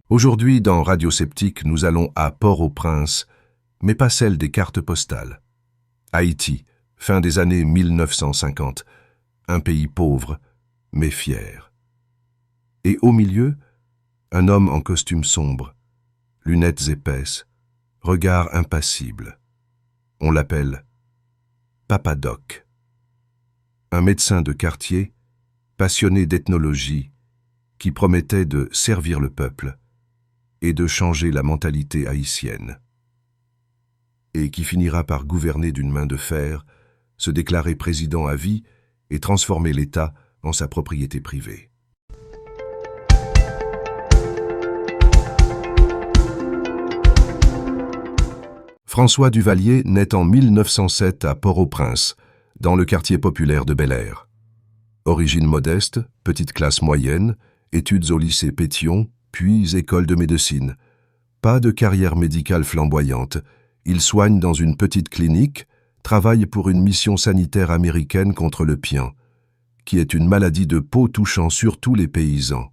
Aujourd'hui, dans Radio Sceptique, nous allons à Port-au-Prince, mais pas celle des cartes postales. Haïti, fin des années 1950, un pays pauvre, mais fier. Et au milieu, un homme en costume sombre, lunettes épaisses, regard impassible. On l'appelle Papa Doc. Un médecin de quartier, passionné d'ethnologie, qui promettait de servir le peuple et de changer la mentalité haïtienne. Et qui finira par gouverner d'une main de fer, se déclarer président à vie et transformer l'État en sa propriété privée. François Duvalier naît en 1907 à Port-au-Prince, dans le quartier populaire de Bel-Air. Origine modeste, petite classe moyenne, études au lycée Pétion, puis école de médecine. Pas de carrière médicale flamboyante. Il soigne dans une petite clinique, travaille pour une mission sanitaire américaine contre le pian, qui est une maladie de peau touchant surtout les paysans.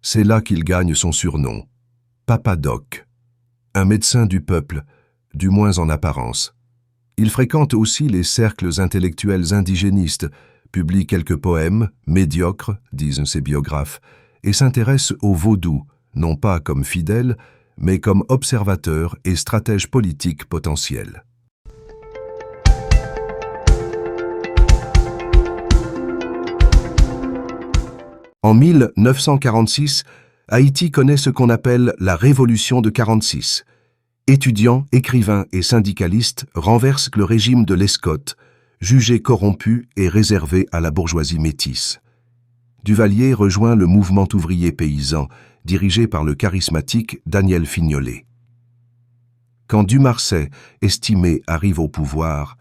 C'est là qu'il gagne son surnom, Papa Doc, un médecin du peuple, du moins en apparence. Il fréquente aussi les cercles intellectuels indigénistes, publie quelques poèmes, médiocres, disent ses biographes, et s'intéresse au vaudou, non pas comme fidèle, mais comme observateur et stratège politique potentiel. En 1946, Haïti connaît ce qu'on appelle la Révolution de 46. Étudiants, écrivains et syndicalistes renversent le régime de Lescott, jugé corrompu et réservé à la bourgeoisie métisse. Duvalier rejoint le mouvement ouvrier paysan, dirigé par le charismatique Daniel Fignolet. Quand Dumarsais, estimé, arrive au pouvoir,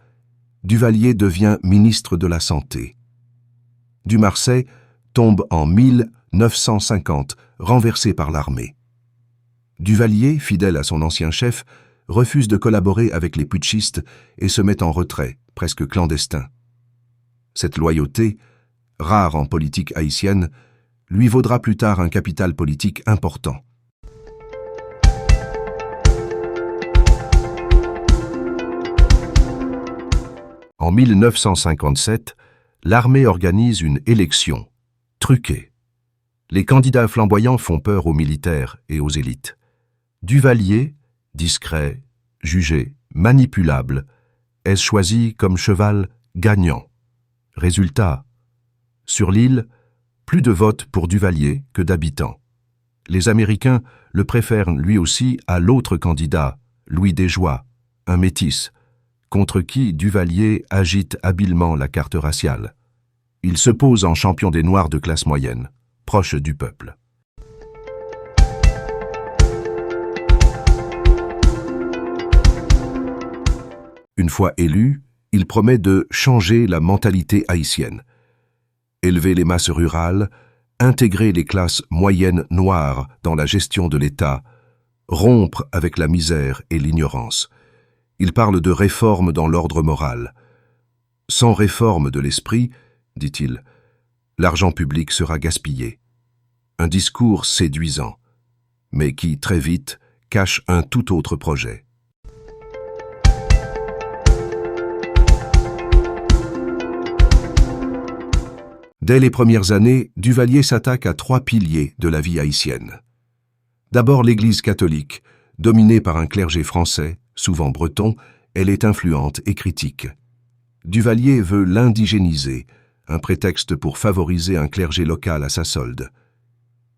Duvalier devient ministre de la Santé. Dumarsais tombe en 1950, renversé par l'armée. Duvalier, fidèle à son ancien chef, refuse de collaborer avec les putschistes et se met en retrait, presque clandestin. Cette loyauté, rare en politique haïtienne, lui vaudra plus tard un capital politique important. En 1957, l'armée organise une élection, truquée. Les candidats flamboyants font peur aux militaires et aux élites. Duvalier, discret, jugé, manipulable, est choisi comme cheval gagnant. Résultat, sur l'île, plus de votes pour Duvalier que d'habitants. Les Américains le préfèrent lui aussi à l'autre candidat, Louis Desjoie, un métis, contre qui Duvalier agite habilement la carte raciale. Il se pose en champion des Noirs de classe moyenne, proche du peuple. Une fois élu, il promet de changer la mentalité haïtienne, élever les masses rurales, intégrer les classes moyennes noires dans la gestion de l'État, rompre avec la misère et l'ignorance. Il parle de réforme dans l'ordre moral. Sans réforme de l'esprit, dit-il, l'argent public sera gaspillé. Un discours séduisant, mais qui, très vite, cache un tout autre projet. Dès les premières années, Duvalier s'attaque à 3 piliers de la vie haïtienne. D'abord l'Église catholique, dominée par un clergé français, souvent breton, elle est influente et critique. Duvalier veut l'indigéniser, un prétexte pour favoriser un clergé local à sa solde.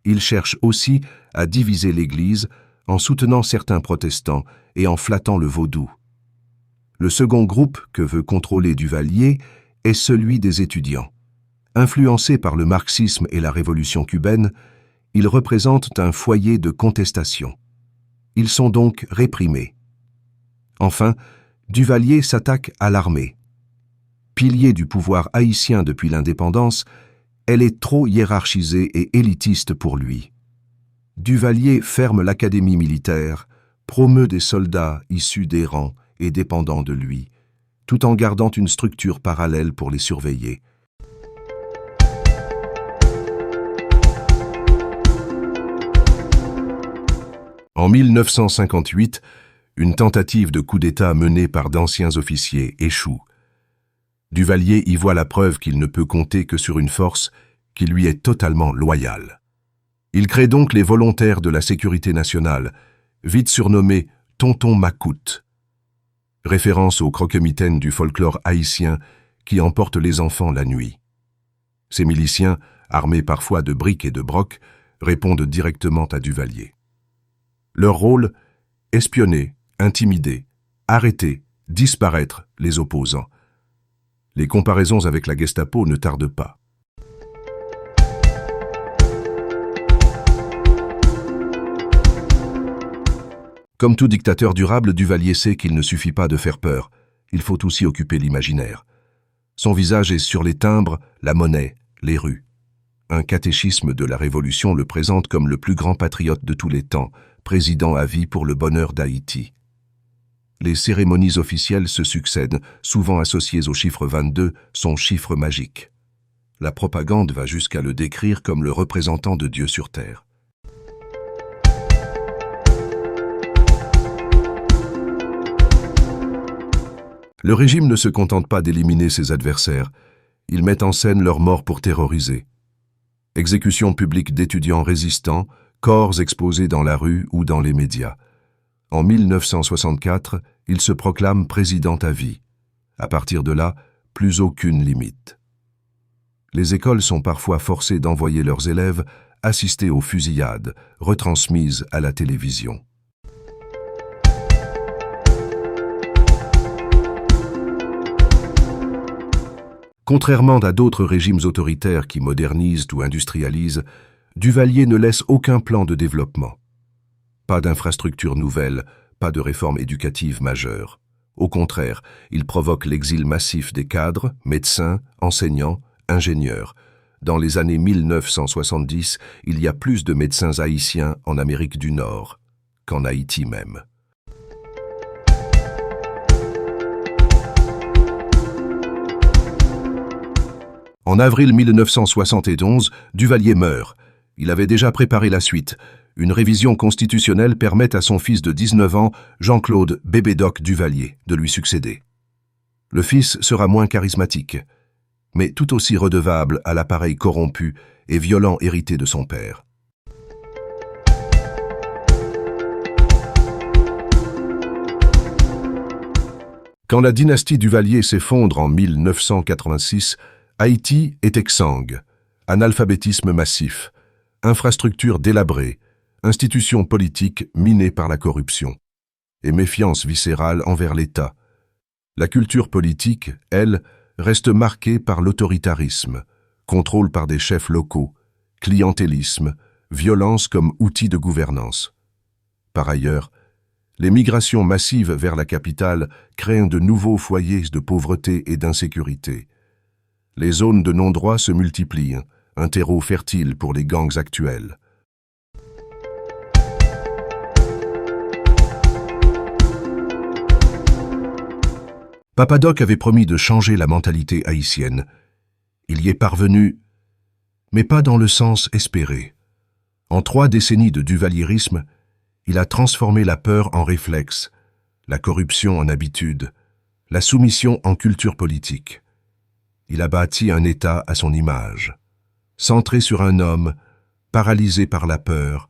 Il cherche aussi à diviser l'Église en soutenant certains protestants et en flattant le vaudou. Le second groupe que veut contrôler Duvalier est celui des étudiants. Influencés par le marxisme et la révolution cubaine, ils représentent un foyer de contestation. Ils sont donc réprimés. Enfin, Duvalier s'attaque à l'armée. Pilier du pouvoir haïtien depuis l'indépendance, elle est trop hiérarchisée et élitiste pour lui. Duvalier ferme l'académie militaire, promeut des soldats issus des rangs et dépendants de lui, tout en gardant une structure parallèle pour les surveiller. En 1958, une tentative de coup d'État menée par d'anciens officiers échoue. Duvalier y voit la preuve qu'il ne peut compter que sur une force qui lui est totalement loyale. Il crée donc les volontaires de la sécurité nationale, vite surnommés « Tonton Macoute », référence au croque-mitaine du folklore haïtien qui emporte les enfants la nuit. Ces miliciens, armés parfois de briques et de brocs, répondent directement à Duvalier. Leur rôle, espionner, intimider, arrêter, disparaître les opposants. Les comparaisons avec la Gestapo ne tardent pas. Comme tout dictateur durable, Duvalier sait qu'il ne suffit pas de faire peur, il faut aussi occuper l'imaginaire. Son visage est sur les timbres, la monnaie, les rues. Un catéchisme de la Révolution le présente comme le plus grand patriote de tous les temps, président à vie pour le bonheur d'Haïti. Les cérémonies officielles se succèdent, souvent associées au chiffre 22, son chiffre magique. La propagande va jusqu'à le décrire comme le représentant de Dieu sur terre. Le régime ne se contente pas d'éliminer ses adversaires, il met en scène leur mort pour terroriser. Exécutions publiques d'étudiants résistants, corps exposés dans la rue ou dans les médias. En 1964, il se proclame président à vie. À partir de là, plus aucune limite. Les écoles sont parfois forcées d'envoyer leurs élèves assister aux fusillades, retransmises à la télévision. Contrairement à d'autres régimes autoritaires qui modernisent ou industrialisent, Duvalier ne laisse aucun plan de développement. Pas d'infrastructures nouvelles, pas de réforme éducative majeure. Au contraire, il provoque l'exil massif des cadres, médecins, enseignants, ingénieurs. Dans les années 1970, il y a plus de médecins haïtiens en Amérique du Nord qu'en Haïti même. En avril 1971, Duvalier meurt. Il avait déjà préparé la suite. Une révision constitutionnelle permet à son fils de 19 ans, Jean-Claude Bébé-Doc Duvalier, de lui succéder. Le fils sera moins charismatique, mais tout aussi redevable à l'appareil corrompu et violent hérité de son père. Quand la dynastie Duvalier s'effondre en 1986, Haïti est exsangue, analphabétisme massif, infrastructures délabrées, institutions politiques minées par la corruption et méfiance viscérale envers l'État. La culture politique, elle, reste marquée par l'autoritarisme, contrôle par des chefs locaux, clientélisme, violence comme outil de gouvernance. Par ailleurs, les migrations massives vers la capitale créent de nouveaux foyers de pauvreté et d'insécurité. Les zones de non-droit se multiplient, un terreau fertile pour les gangs actuels. Papa Doc avait promis de changer la mentalité haïtienne. Il y est parvenu, mais pas dans le sens espéré. En 3 décennies de duvalierisme, il a transformé la peur en réflexe, la corruption en habitude, la soumission en culture politique. Il a bâti un État à son image, centré sur un homme, paralysé par la peur,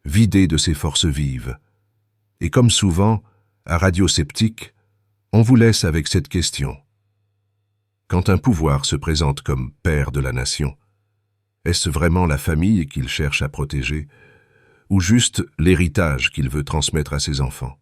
vidé de ses forces vives. Et comme souvent, à Radio Sceptique, on vous laisse avec cette question. Quand un pouvoir se présente comme père de la nation, est-ce vraiment la famille qu'il cherche à protéger, ou juste l'héritage qu'il veut transmettre à ses enfants ?